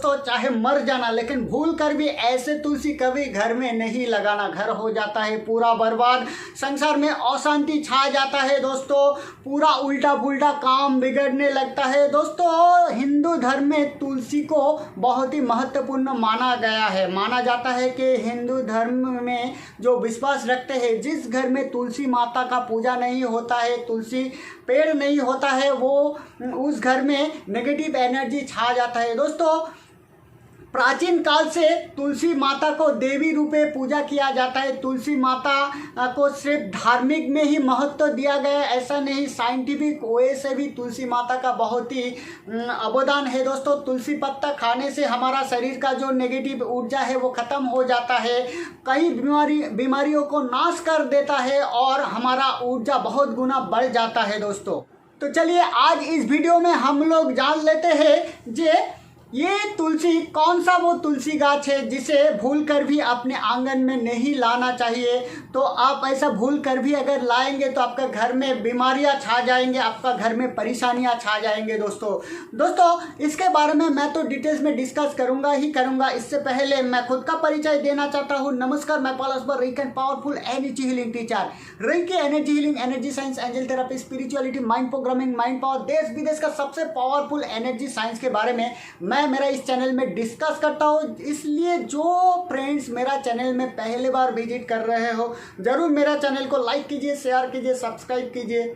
दोस्तों चाहे मर जाना, लेकिन भूल कर भी ऐसे तुलसी कभी घर में नहीं लगाना। घर हो जाता है पूरा बर्बाद, संसार में अशांति छा जाता है दोस्तों, पूरा उल्टा पुल्टा काम बिगड़ने लगता है। दोस्तों हिंदू धर्म में तुलसी को बहुत ही महत्वपूर्ण माना गया है। माना जाता है कि हिंदू धर्म में जो विश्वास रखते हैं, जिस घर में तुलसी माता का पूजा नहीं होता है, तुलसी पेड़ नहीं होता है, वो उस घर में नेगेटिव एनर्जी छा जाता है। दोस्तों प्राचीन काल से तुलसी माता को देवी रूपे पूजा किया जाता है। तुलसी माता को सिर्फ धार्मिक में ही महत्व दिया गया, ऐसा नहीं, साइंटिफिक वे से भी तुलसी माता का बहुत ही अवदान है। दोस्तों तुलसी पत्ता खाने से हमारा शरीर का जो नेगेटिव ऊर्जा है वो ख़त्म हो जाता है, कई बीमारियों को नाश कर देता है और हमारा ऊर्जा बहुत गुना बढ़ जाता है दोस्तों। तो चलिए आज इस वीडियो में हम लोग जान लेते हैं ये तुलसी कौन सा वो तुलसी गाछ है जिसे भूल कर भी अपने आंगन में नहीं लाना चाहिए। तो आप ऐसा भूल कर भी अगर लाएंगे तो आपका घर में बीमारियां छा जाएंगे, आपका घर में परेशानियां छा जाएंगे दोस्तों इसके बारे में मैं तो डिटेल्स में डिस्कस करूंगा ही करूंगा। इससे पहले मैं खुद का परिचय देना चाहता हूं। नमस्कार, मैं Paul Asper, reiki and powerful energy healing teacher. Reiki, energy healing, energy science, angel therapy, spirituality, mind programming, mind power, देश विदेश का सबसे पावरफुल एनर्जी साइंस के बारे में मैं मेरा इस चैनल में डिस्कस करता हूँ। इसलिए जो फ्रेंड्स मेरा चैनल में पहली बार विजिट कर रहे हो, जरूर मेरा चैनल को लाइक कीजिए, शेयर कीजिए, सब्सक्राइब कीजिए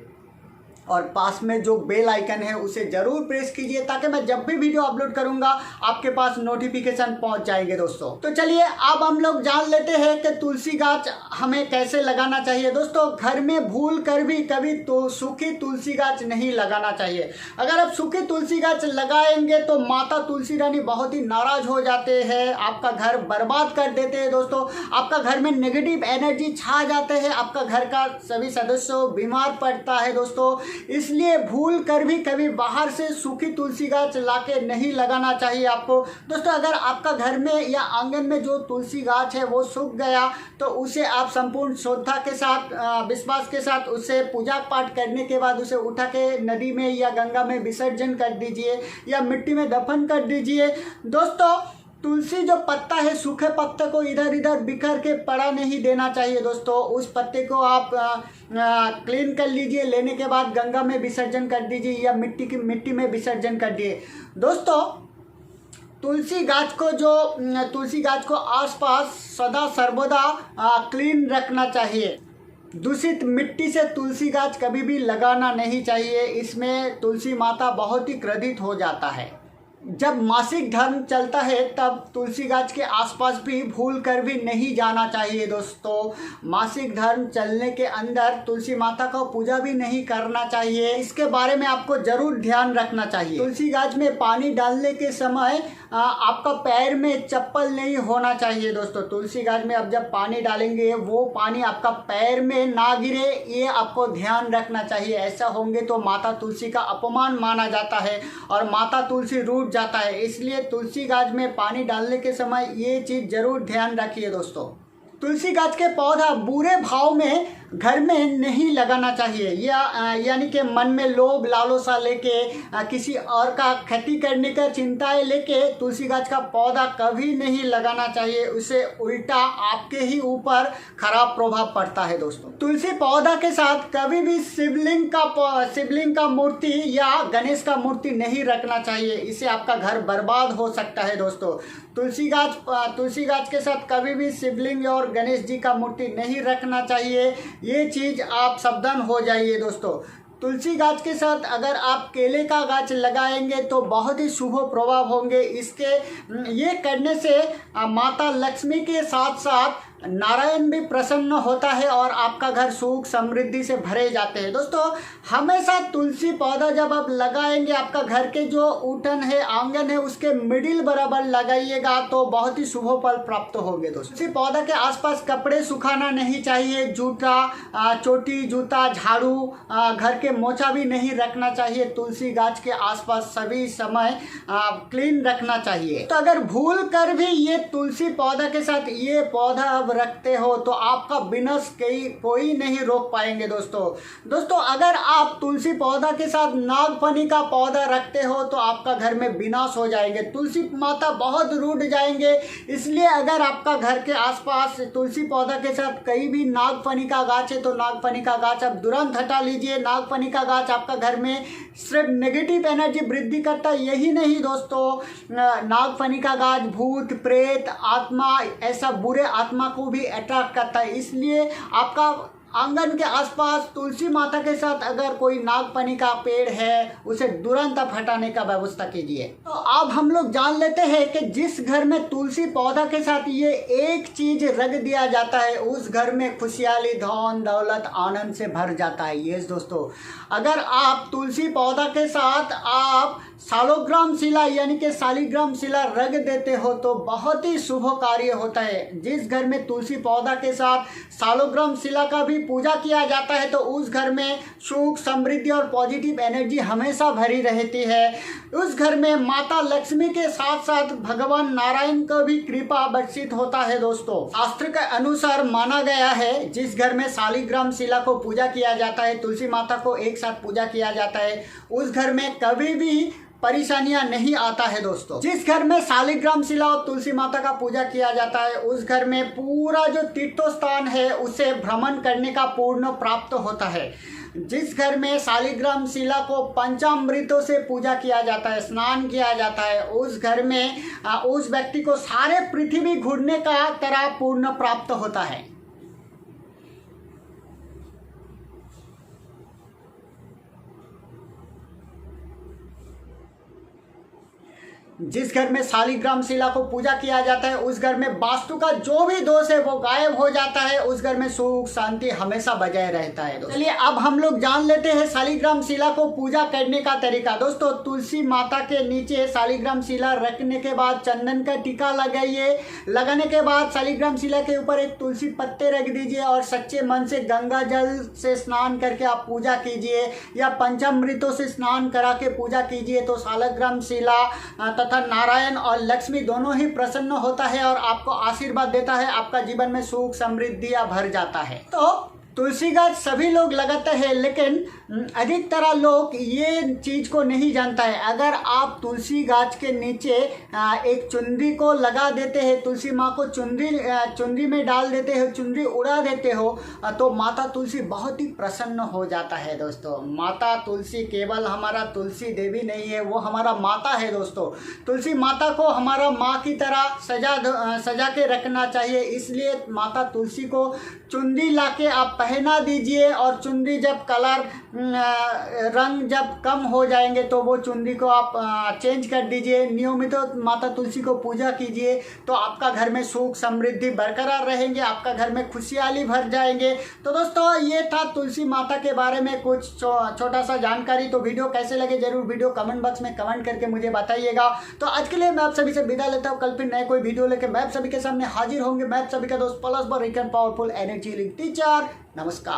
और पास में जो बेल आइकन है उसे जरूर प्रेस कीजिए ताकि मैं जब भी वीडियो अपलोड करूंगा आपके पास नोटिफिकेशन पहुंच जाएंगे दोस्तों। तो चलिए अब हम लोग जान लेते हैं कि तुलसी गाछ हमें कैसे लगाना चाहिए। दोस्तों घर में भूल कर भी कभी तो सूखी तुलसी गाछ नहीं लगाना चाहिए। अगर आप सूखी तुलसी गाछ लगाएंगे तो माता तुलसी रानी बहुत ही नाराज हो जाते हैं, आपका घर बर्बाद कर देते हैं दोस्तों, आपका घर में नेगेटिव एनर्जी छा जाते हैं, आपका घर का सभी सदस्य बीमार पड़ता है दोस्तों। इसलिए भूल कर भी कभी बाहर से सूखी तुलसी गाछ लाके नहीं लगाना चाहिए आपको दोस्तों। अगर आपका घर में या आंगन में जो तुलसी गाछ है वो सूख गया तो उसे आप संपूर्ण श्रद्धा के साथ, विश्वास के साथ उसे पूजा पाठ करने के बाद उसे उठा के नदी में या गंगा में विसर्जन कर दीजिए या मिट्टी में दफन कर दीजिए। दोस्तों तुलसी जो पत्ता है, सूखे पत्ते को इधर इधर बिखर के पड़ा नहीं देना चाहिए दोस्तों। उस पत्ते को आप क्लीन कर लीजिए, लेने के बाद गंगा में विसर्जन कर दीजिए या मिट्टी में विसर्जन कर दिए। दोस्तों तुलसी गाछ को आसपास सदा सर्वदा क्लीन रखना चाहिए। दूषित मिट्टी से तुलसी गाछ कभी भी लगाना नहीं चाहिए, इसमें तुलसी माता बहुत ही क्रोधित हो जाता है। जब मासिक धर्म चलता है तब तुलसी गाछ के आसपास भी भूल कर भी नहीं जाना चाहिए दोस्तों। मासिक धर्म चलने के अंदर तुलसी माता का पूजा भी नहीं करना चाहिए, इसके बारे में आपको जरूर ध्यान रखना चाहिए। तुलसी गाछ में पानी डालने के समय आपका पैर में चप्पल नहीं होना चाहिए दोस्तों। तुलसी गाछ में आप जब पानी डालेंगे वो पानी आपका पैर में ना गिरे, ये आपको ध्यान रखना चाहिए। ऐसा होंगे तो माता तुलसी का अपमान माना जाता है और माता तुलसी रूठ जाता है। इसलिए तुलसी गाछ में पानी डालने के समय ये चीज जरूर ध्यान रखिए दोस्तों। तुलसी गाछ के पौधा बुरे भाव में घर में नहीं लगाना चाहिए, यानी कि मन में लोभ लालसा लेके किसी और का क्षति करने का चिंताएं लेके तुलसी गाछ का पौधा कभी नहीं लगाना चाहिए। उसे उल्टा आपके ही ऊपर खराब प्रभाव पड़ता है दोस्तों। तुलसी पौधा के साथ कभी भी शिवलिंग का मूर्ति या गणेश का मूर्ति नहीं रखना चाहिए, इससे आपका घर बर्बाद हो सकता है दोस्तों। तुलसी गाछ के साथ कभी भी शिवलिंग और गणेश जी का मूर्ति नहीं रखना चाहिए, ये चीज़ आप सावधान हो जाइए दोस्तों। तुलसी गाछ के साथ अगर आप केले का गाछ लगाएंगे तो बहुत ही शुभ प्रभाव होंगे। ये करने से माता लक्ष्मी के साथ साथ नारायण भी प्रसन्न होता है और आपका घर सुख समृद्धि से भरे जाते हैं दोस्तों। हमेशा तुलसी पौधा जब आप लगाएंगे, आपका घर के जो उठन है, आंगन है, उसके मिडिल बराबर लगाइएगा तो बहुत ही शुभ फल प्राप्त होंगे दोस्तों। तुलसी पौधा के आसपास कपड़े सुखाना नहीं चाहिए, चोटी, जूता, झाड़ू, घर के मोचा भी नहीं रखना चाहिए। तुलसी गाछ के आसपास सभी समय क्लीन रखना चाहिए। तो अगर भूल कर भी ये तुलसी पौधा के साथ ये पौधा जब रखते हो तो आपका विनाश कोई नहीं रोक पाएंगे दोस्तों अगर आप तुलसी पौधा के साथ नागफनी का पौधा रखते हो तो आपका घर में विनाश हो जाएंगे, तुलसी माता बहुत रूठ जाएंगे। इसलिए अगर आपका घर के आसपास तुलसी पौधा के साथ कहीं भी नागफनी का गाछ है तो नागफनी का गाछ आप तुरंत हटा लीजिए। नागफनी का गाछ आपका घर में सिर्फ नेगेटिव एनर्जी वृद्धि करता है, यही नहीं दोस्तों, नागफनी का गाछ भूत प्रेत आत्मा ऐसा बुरे आत्मा को भी अट्रैक्ट करता है। इसलिए आपका आंगन के आसपास तुलसी माता के साथ अगर कोई नागफनी का पेड़ है उसे तुरंत आप हटाने का व्यवस्था कीजिए। तो अब हम लोग जान लेते हैं कि जिस घर में तुलसी पौधा के साथ ये एक चीज रख दिया जाता है उस घर में खुशहाली धन दौलत आनंद से भर जाता है। ये दोस्तों अगर आप तुलसी पौधा के साथ आप सालोग्राम शिला यानी कि शालिग्राम शिला रख देते हो तो बहुत ही शुभ कार्य होता है। जिस घर में तुलसी पौधा के साथ सालोग्राम शिला का भी पूजा किया जाता है तो उस घर में सुख समृद्धि और पॉजिटिव एनर्जी हमेशा भरी रहती है। उस घर में माता लक्ष्मी के साथ साथ भगवान नारायण का भी कृपा वर्षित होता है। दोस्तों शास्त्र के अनुसार माना गया है जिस घर में शालिग्राम शिला को पूजा किया जाता है, तुलसी माता को एक साथ पूजा किया जाता है, उस घर में कभी भी परेशानियां नहीं आता है। दोस्तों जिस घर में शालिग्राम शिला और तुलसी माता का पूजा किया जाता है उस घर में पूरा जो तीर्थस्थान है उसे भ्रमण करने का पूर्ण प्राप्त होता है। जिस घर में शालिग्राम शिला को पंचामृतों से पूजा किया जाता है, स्नान किया जाता है, उस घर में उस व्यक्ति को सारे पृथ्वी घूरने का तरह पूर्ण प्राप्त होता है। जिस घर में शालिग्राम शिला को पूजा किया जाता है उस घर में वास्तु का जो भी दोष है वो गायब हो जाता है, उस घर में सुख शांति हमेशा बजाय रहता है। चलिए अब हम लोग जान लेते हैं शालिग्राम शिला को पूजा करने का तरीका। दोस्तों तुलसी माता के नीचे शालिग्राम शिला रखने के बाद चंदन का टीका लगाइए। लगाने के बाद शालिग्राम शिला के ऊपर एक तुलसी पत्ते रख दीजिए और सच्चे मन से गंगा जल से स्नान करके आप पूजा कीजिए या पंचामृतों से स्नान करा के पूजा कीजिए तो शालिग्राम शिला तथा नारायण और लक्ष्मी दोनों ही प्रसन्न होता है और आपको आशीर्वाद देता है, आपका जीवन में सुख समृद्धि भर जाता है। तो तुलसी गाछ सभी लोग लगाते हैं लेकिन अधिकतर लोग ये चीज़ को नहीं जानता है। अगर आप तुलसी गाछ के नीचे एक चुनरी को लगा देते हैं, तुलसी माँ को चुनरी में डाल देते हो, चुनरी उड़ा देते हो तो माता तुलसी बहुत ही प्रसन्न हो जाता है। दोस्तों माता तुलसी केवल हमारा तुलसी देवी नहीं है, वो हमारा माता है। दोस्तों तुलसी माता को हमारा माँ की तरह सजा के रखना चाहिए, इसलिए माता तुलसी को चुनरी लाके आप पहना दीजिए और चुनरी जब कलर रंग जब कम हो जाएंगे तो वो चुनरी को आप चेंज कर दीजिए। नियमित माता तुलसी को पूजा कीजिए तो आपका घर में सुख समृद्धि बरकरार रहेंगे, आपका घर में खुशहाली भर जाएंगे। तो दोस्तों ये था तुलसी माता के बारे में कुछ छोटा सा जानकारी। तो वीडियो कैसे लगे जरूर वीडियो कमेंट बॉक्स में कमेंट करके मुझे बताइएगा। तो आज के लिए मैं आप सभी से विदा लेता हूँ, कल फिर नए कोई वीडियो लेकर मैं आप सभी के सामने हाजिर होंगे। मैं आप सभी का दोस्त प्लस बर पावरफुल एनर्जी टीचर। नमस्कार।